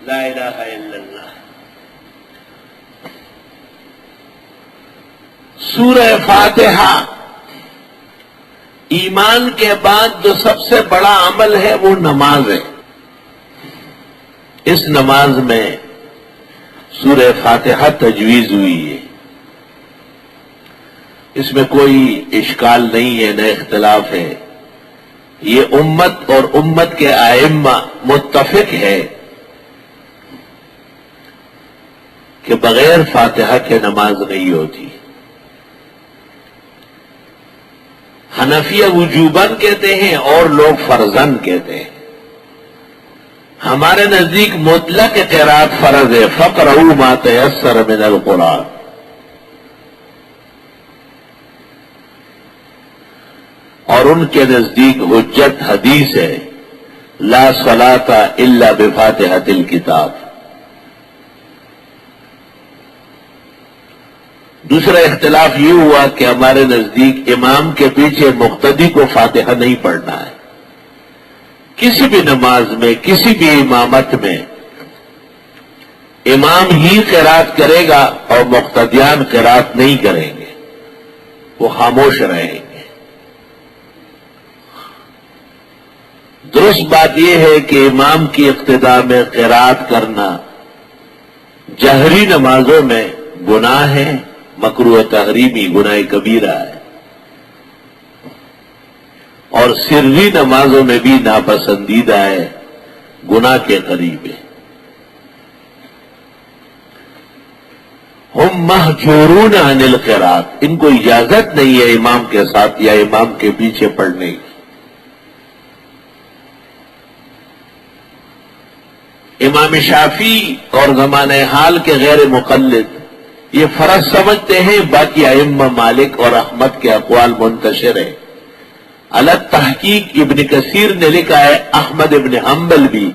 لا الہ الا اللہ۔ سورہ فاتحہ ایمان کے بعد جو سب سے بڑا عمل ہے وہ نماز ہے۔ اس نماز میں سورہ فاتحہ تجویز ہوئی ہے، اس میں کوئی اشکال نہیں ہے، نہ اختلاف ہے۔ یہ امت اور امت کے ائمہ متفق ہے کہ بغیر فاتحہ کے نماز نہیں ہوتی۔ حنفیہ وجوباً کہتے ہیں اور لوگ فرضاً کہتے ہیں۔ ہمارے نزدیک مطلق قرات فرض ہے، فقرؤوا ما تیسر من القرآن۔ اور ان کے نزدیک حجت حدیث ہے، لا صلاۃ الا بفاتحۃ الکتاب۔ دوسرا اختلاف یہ ہوا کہ ہمارے نزدیک امام کے پیچھے مقتدی کو فاتحہ نہیں پڑھنا ہے۔ کسی بھی نماز میں، کسی بھی امامت میں امام ہی قرات کرے گا اور مقتدیان قرات نہیں کریں گے، وہ خاموش رہیں گے۔ درست بات یہ ہے کہ امام کی اقتداء میں قرات کرنا جہری نمازوں میں گناہ ہے، مکروہ تحریمی، گناہ کبیرہ ہے، اور سری نمازوں میں بھی ناپسندیدہ ہے، گناہ کے قریب ہے۔ ہم محجورون عن القرات، ان کو اجازت نہیں ہے امام کے ساتھ یا امام کے پیچھے پڑھنے کی۔ امام شافعی اور زمانہ حال کے غیر مقلد یہ فرض سمجھتے ہیں، باقی ائمہ مالک اور احمد کے اقوال منتشر ہیں۔ الگ تحقیق ابن کثیر نے لکھا ہے، احمد ابن حنبل بھی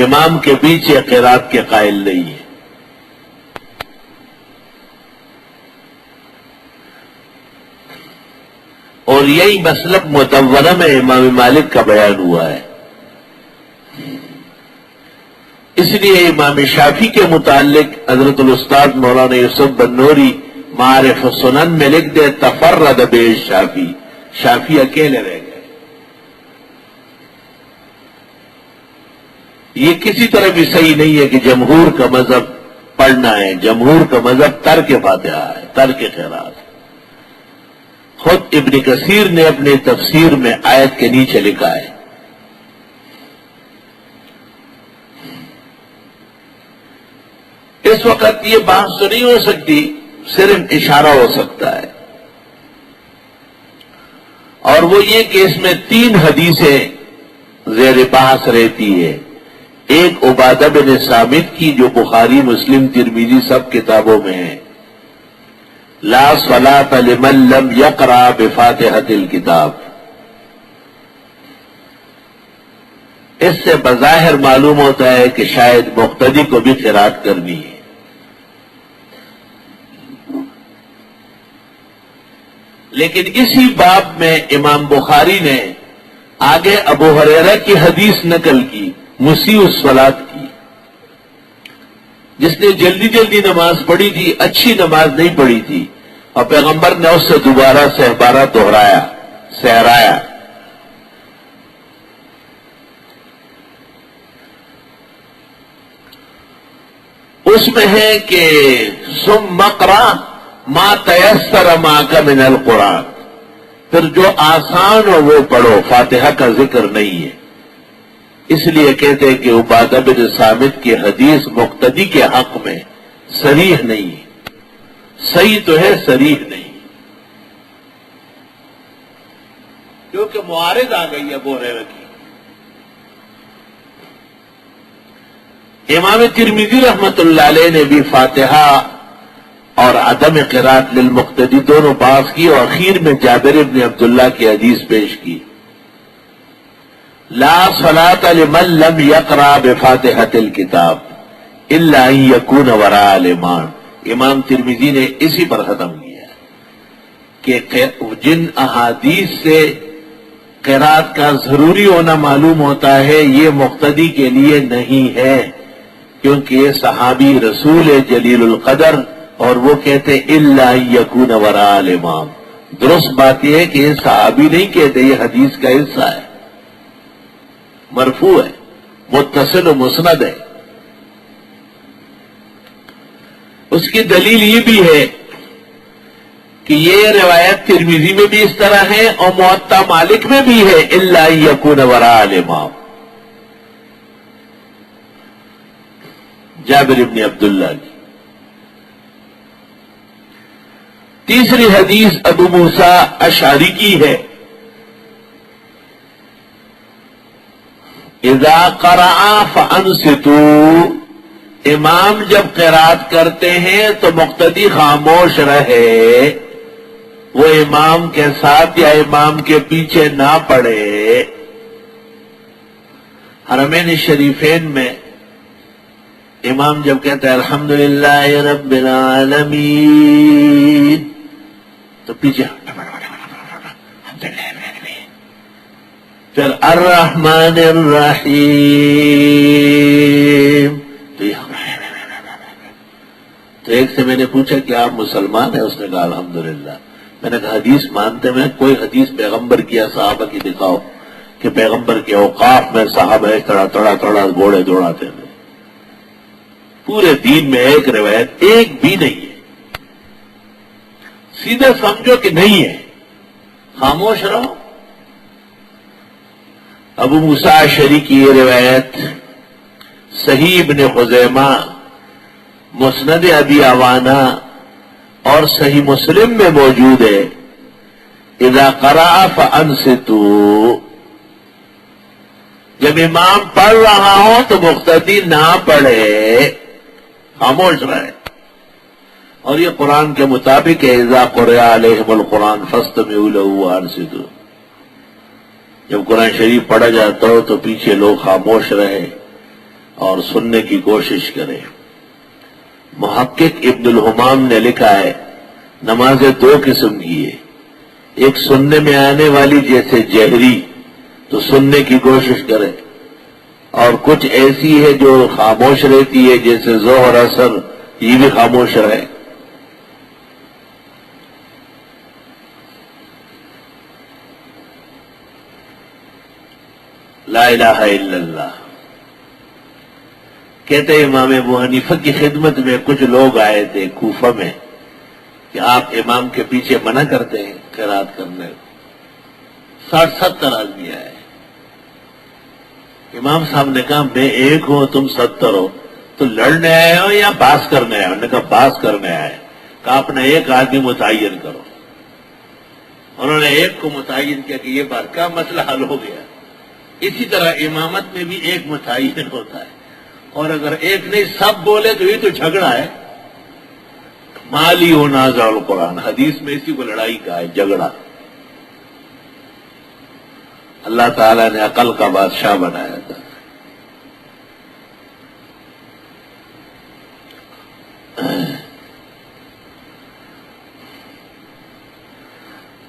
امام کے پیچھے قرات کے قائل نہیں ہے۔ اور یہی مسلک مدونہ میں امام مالک کا بیان ہوا ہے۔ اس لیے امام شافعی کے متعلق حضرت الاستاذ مولانا یوسف بنوری معارف السنن میں لکھ دے، تفرد بہ شافعی، شافعی اکیلے رہ گئے۔ یہ کسی طرح بھی صحیح نہیں ہے کہ جمہور کا مذہب پڑھنا ہے، جمہور کا مذہب ترک فاتحہ ہے، ترک قرات۔ خود ابن کثیر نے اپنے تفسیر میں آیت کے نیچے لکھا ہے، اس وقت یہ بات تو نہیں ہو سکتی، صرف اشارہ ہو سکتا ہے، اور وہ یہ کہ اس میں 3 حدیثیں زیر بحث رہتی ہے۔ ایک عبادہ بن صامت کی جو بخاری، مسلم، ترمذی سب کتابوں میں ہے، لا صلاۃ لمن لم یقرأ بفاتحۃ الکتاب۔ اس سے بظاہر معلوم ہوتا ہے کہ شاید مقتدی کو بھی قرات کرنی ہے۔ لیکن اسی باب میں امام بخاری نے آگے ابو ہریرہ کی حدیث نقل کی، مسیء الصلاۃ کی، جس نے جلدی جلدی نماز پڑھی تھی، اچھی نماز نہیں پڑھی تھی، اور پیغمبر نے اس سے دوبارہ سہبارہ دہرایا، سہرایا۔ اس میں ہے کہ ثم اقرأ ما تیسر معک من القرآن، پھر جو آسان ہو وہ پڑھو، فاتحہ کا ذکر نہیں ہے۔ اس لیے کہتے ہیں کہ عبادہ بن صامت کی حدیث مقتدی کے حق میں صریح نہیں ہے، صحیح تو ہے، صریح نہیں، کیونکہ معارض آ گئی ابو ہریرہ کی۔ امام ترمذی رحمت اللہ علیہ نے بھی فاتحہ اور عدم قرات للمقتدی دونوں بحث کی، اور اخیر میں جابر ابن عبداللہ کی حدیث پیش کی، لا صلاۃ لمن لم یقرأ بفاتحۃ الکتاب الا ان یکون وراء الامام۔ امام ترمذی نے اسی پر ختم کیا کہ جن احادیث سے قرات کا ضروری ہونا معلوم ہوتا ہے، یہ مقتدی کے لیے نہیں ہے، کیونکہ یہ صحابی رسول جلیل القدر، اور وہ کہتے الا یکون وراء الامام. درست بات یہ ہے کہ یہ صحابی نہیں کہتے، یہ حدیث کا حصہ ہے، مرفوع ہے، متصل و مسند ہے. اس کی دلیل یہ بھی ہے کہ یہ روایت ترمذی میں بھی اس طرح ہے اور موطا مالک میں بھی ہے الا یکون وراء الامام. جابر بن عبداللہ کی. تیسری حدیث ابو موسیٰ اشعری کی ہے، اذا قرأ فانصتوا، امام جب قرات کرتے ہیں تو مقتدی خاموش رہے، وہ امام کے ساتھ یا امام کے پیچھے نہ پڑے. حرمین شریفین میں امام جب کہتا ہے الحمدللہ رب العالمین تو پیچھے پھر الرحمن الرحیم تو ایک سے میں نے پوچھا کہ آپ مسلمان ہیں؟ اس نے کہا الحمدللہ. میں نے کہا حدیث مانتے میں کوئی حدیث پیغمبر کی یا صحابہ کی دکھاؤ کہ پیغمبر کے اوقاف میں صحابہ تڑا گھوڑے دوڑاتے تھے. پورے دین میں ایک روایت ایک بھی نہیں ہے. سیدھا سمجھو کہ نہیں ہے، خاموش رہو. ابو موسیٰ اشعری کی یہ روایت صحیح ابن خزیمہ، مسند ابی عوانہ اور صحیح مسلم میں موجود ہے. اذا قرأ فانصتوا، جب امام پڑھ رہا ہو تو مقتدی نہ پڑھے، خاموش رہے. اور یہ قرآن کے مطابق ہے اذا قرئ علیہم القرآن فاستمعوا له وانصتوا. جب قرآن شریف پڑھا جاتا ہو تو پیچھے لوگ خاموش رہے اور سننے کی کوشش کریں. محقق ابن الحمام نے لکھا ہے نمازیں دو قسم کی ہے، ایک سننے میں آنے والی جیسے جہری تو سننے کی کوشش کرے، اور کچھ ایسی ہے جو خاموش رہتی ہے جیسے ظہر اثر، یہ بھی خاموش رہے. لا الہ الا اللہ. کہتے امام ابو حنیفہ کی خدمت میں کچھ لوگ آئے تھے کوفہ میں کہ آپ امام کے پیچھے منع کرتے ہیں قرات کرنے. 60-70 آدمی آئے. امام صاحب نے کہا میں ایک ہوں تم 70 ہو، تو لڑنے آئے ہو یا باس کرنے آئے ہو؟ انہوں نے کہا باس کرنے آئے. کہا اپنا ایک آدمی متعین کرو. انہوں نے ایک کو متعین کیا کہ یہ بات کا مسئلہ حل ہو گیا. اسی طرح امامت میں بھی ایک متعین ہوتا ہے، اور اگر ایک نہیں سب بولے تو یہ تو جھگڑا ہے. مالی ہو نازع القرآن، حدیث میں اسی کو لڑائی کہا ہے، جھگڑا. اللہ تعالیٰ نے عقل کا بادشاہ بنایا تھا.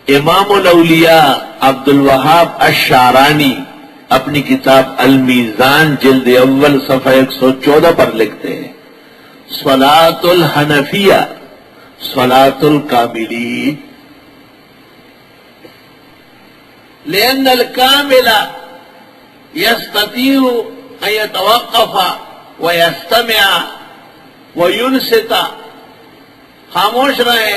امام الاولیاء عبد الوہاب الشعرانی اپنی کتاب المیزان جلد اول صفحہ 114 پر لکھتے ہیں صلاۃ الحنفیہ صلاۃ الکاملین، لأن الكامل يستطيع أن يتوقف ويستمع وينصت. خاموش رہے،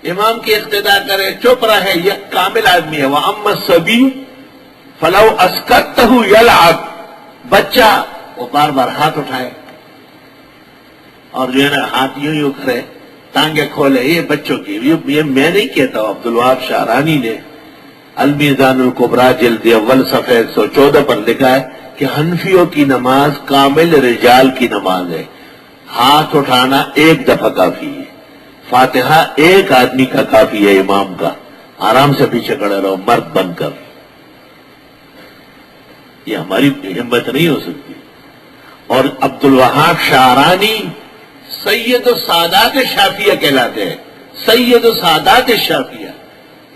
امام کی اقتداء کرے، چپ رہے، یہ کامل آدمی ہے. وَأَمَّا الصَّبِيُّ فَلَوْ أَسْكَتَّهُ يَلْعَبُ، بچہ وہ بار بار ہاتھ اٹھائے اور جو ہے نا ہاتھ یوں کرے، ٹانگیں کھولے، یہ بچوں کی. یہ میں نہیں کہتا ہوں، عبد الوہاب شعرانی نے المیزان الکبریٰ جلد اول صفحہ 114 پر لکھا ہے کہ حنفیوں کی نماز کامل رجال کی نماز ہے. ہاتھ اٹھانا ایک دفعہ کافی ہے، فاتحہ ایک آدمی کا کافی ہے امام کا. آرام سے پیچھے کھڑے رہو مرد بن کر. یہ ہماری ہمت نہیں ہو سکتی. اور عبد الوہاب شعرانی سید السادات شافعیہ کہلاتے ہیں. سید السادات شافعیہ،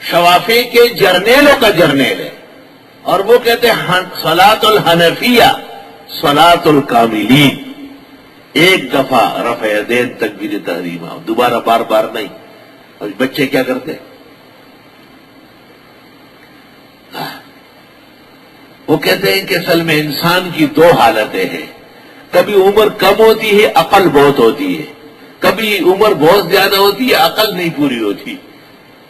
شوافی کے جرنیلوں کا جرنیل ہے. اور وہ کہتے ہیں صلاۃ الحنفیہ صلاۃ الکاملین، ایک دفعہ رفع یدین تکبیر تحریمہ، دوبارہ بار بار نہیں۔ اور بچے کیا کرتے؟ وہ کہتے ہیں کہ اصل میں انسان کی دو حالتیں ہیں، کبھی عمر کم ہوتی ہے، عقل بہت ہوتی ہے، کبھی عمر بہت زیادہ ہوتی ہے، عقل نہیں پوری ہوتی۔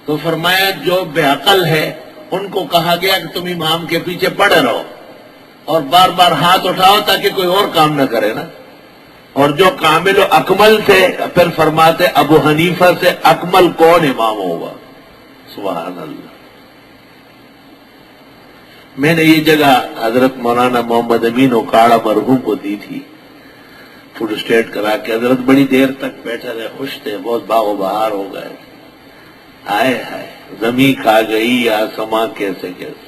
تو فرمایا جو بے عقل ہے ان کو کہا گیا کہ تم امام کے پیچھے پڑے رہو اور بار بار ہاتھ اٹھاؤ تاکہ کوئی اور کام نہ کرے نا۔ اور جو کامل و اکمل تھے پھر فرماتے ابو حنیفہ سے اکمل کون امام ہوگا؟ سبحان اللہ۔ میں نے یہ جگہ حضرت مولانا محمد امین اوکاڑا مرحوم کو دی تھی، فوڈ اسٹیٹ کرا کے حضرت بڑی دیر تک بیٹھے رہے، خوش تھے، بہت باغ و بہار ہو گئے۔ ہائے ہائے زمین کھا گئی یا سما کیسے کیسے۔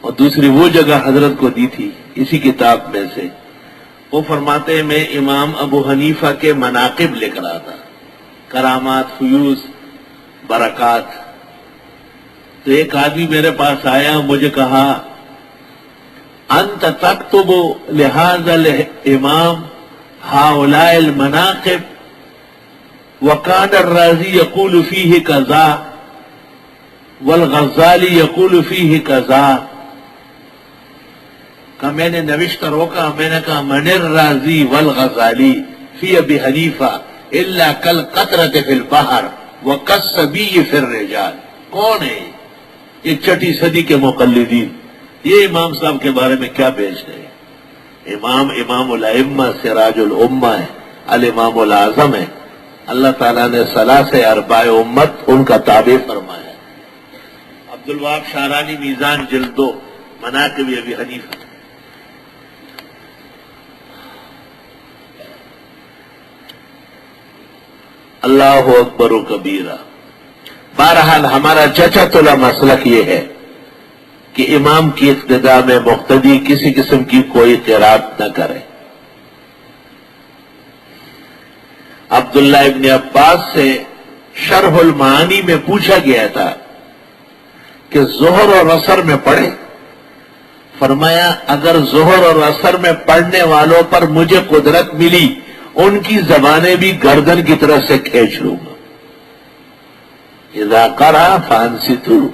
اور دوسری وہ جگہ حضرت کو دی تھی اسی کتاب میں سے، وہ فرماتے ہیں میں امام ابو حنیفہ کے مناقب لکھ رہا تھا، کرامات، فیوز، برکات۔ تو ایک آدمی میرے پاس آیا، مجھے کہا انت تکتب لہذا الامام ہؤلاء المناقب وکان الرازی یقول فیہ کذا والغزالی یقول فیہ کذا۔ کہ میں نے نوشتہ روکا، میں نے کہا من الرازی والغزالی فی ابی حنیفہ الا کالقطرۃ فی البحر وکالصبی فی الرجال۔ کون ہے یہ چھٹی صدی کے مقلدین؟ یہ امام صاحب کے بارے میں کیا بیچ رہے ہیں؟ امام الائمہ سراج الامہ ہے، الامام العظم ہے۔ اللہ تعالیٰ نے ثلاثہ ارباع امت ان کا تابع فرمایا ہے۔ عبد الوہاب شعرانی میزان جلد 2 مناقب ابی حنیفہ۔ اللہ اکبر و کبیرہ۔ بہرحال ہمارا چچا تلا مسلک یہ ہے کہ امام کی اقتداء میں مقتدی کسی قسم کی کوئی قرات نہ کرے۔ عبداللہ ابن عباس سے شرح المعانی میں پوچھا گیا تھا کہ ظہر اور عصر میں پڑھیں؟ فرمایا اگر ظہر اور عصر میں پڑھنے والوں پر مجھے قدرت ملی ان کی زبانیں بھی گردن کی طرف سے کھینچ لوں گا۔ اذا قرأ فانصتوا،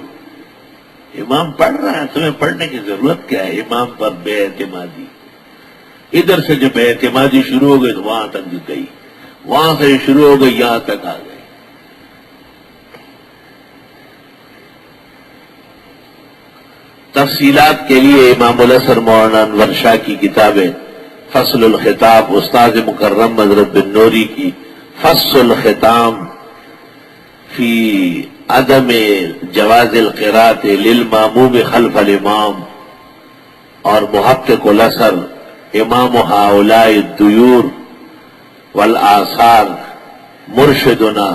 امام پڑھ رہا ہے تمہیں پڑھنے کی ضرورت کیا ہے؟ امام پر بے اعتمادی، ادھر سے جب بے اعتمادی شروع ہو گئی تو وہاں تک گئی، وہاں سے شروع ہو گئی یہاں تک آ گئی۔ تفصیلات کے لیے امام الحسن مولانا انور شاہ کی کتابیں، فصل الخطاب، استاد مکرم حضرت بن نوری کی فصل الختام فی عدم جواز القراءۃ للماموم خلف الامام، اور محقق الاثر امام ہؤلاء الدیور والآثار مرشدنا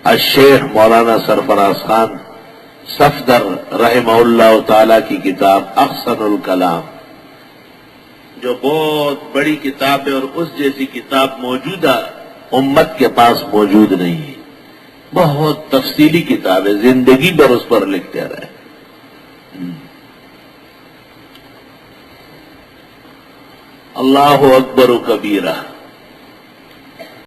الشیخ مولانا سرفراز خان صفدر رحمہ اللہ تعالی کی کتاب احسن الکلام، جو بہت بڑی کتاب ہے اور اس جیسی کتاب موجودہ امت کے پاس موجود نہیں ہے۔ بہت تفصیلی کتاب ہے، زندگی بھر اس پر لکھتے رہے۔ اللہ اکبر و کبیرہ۔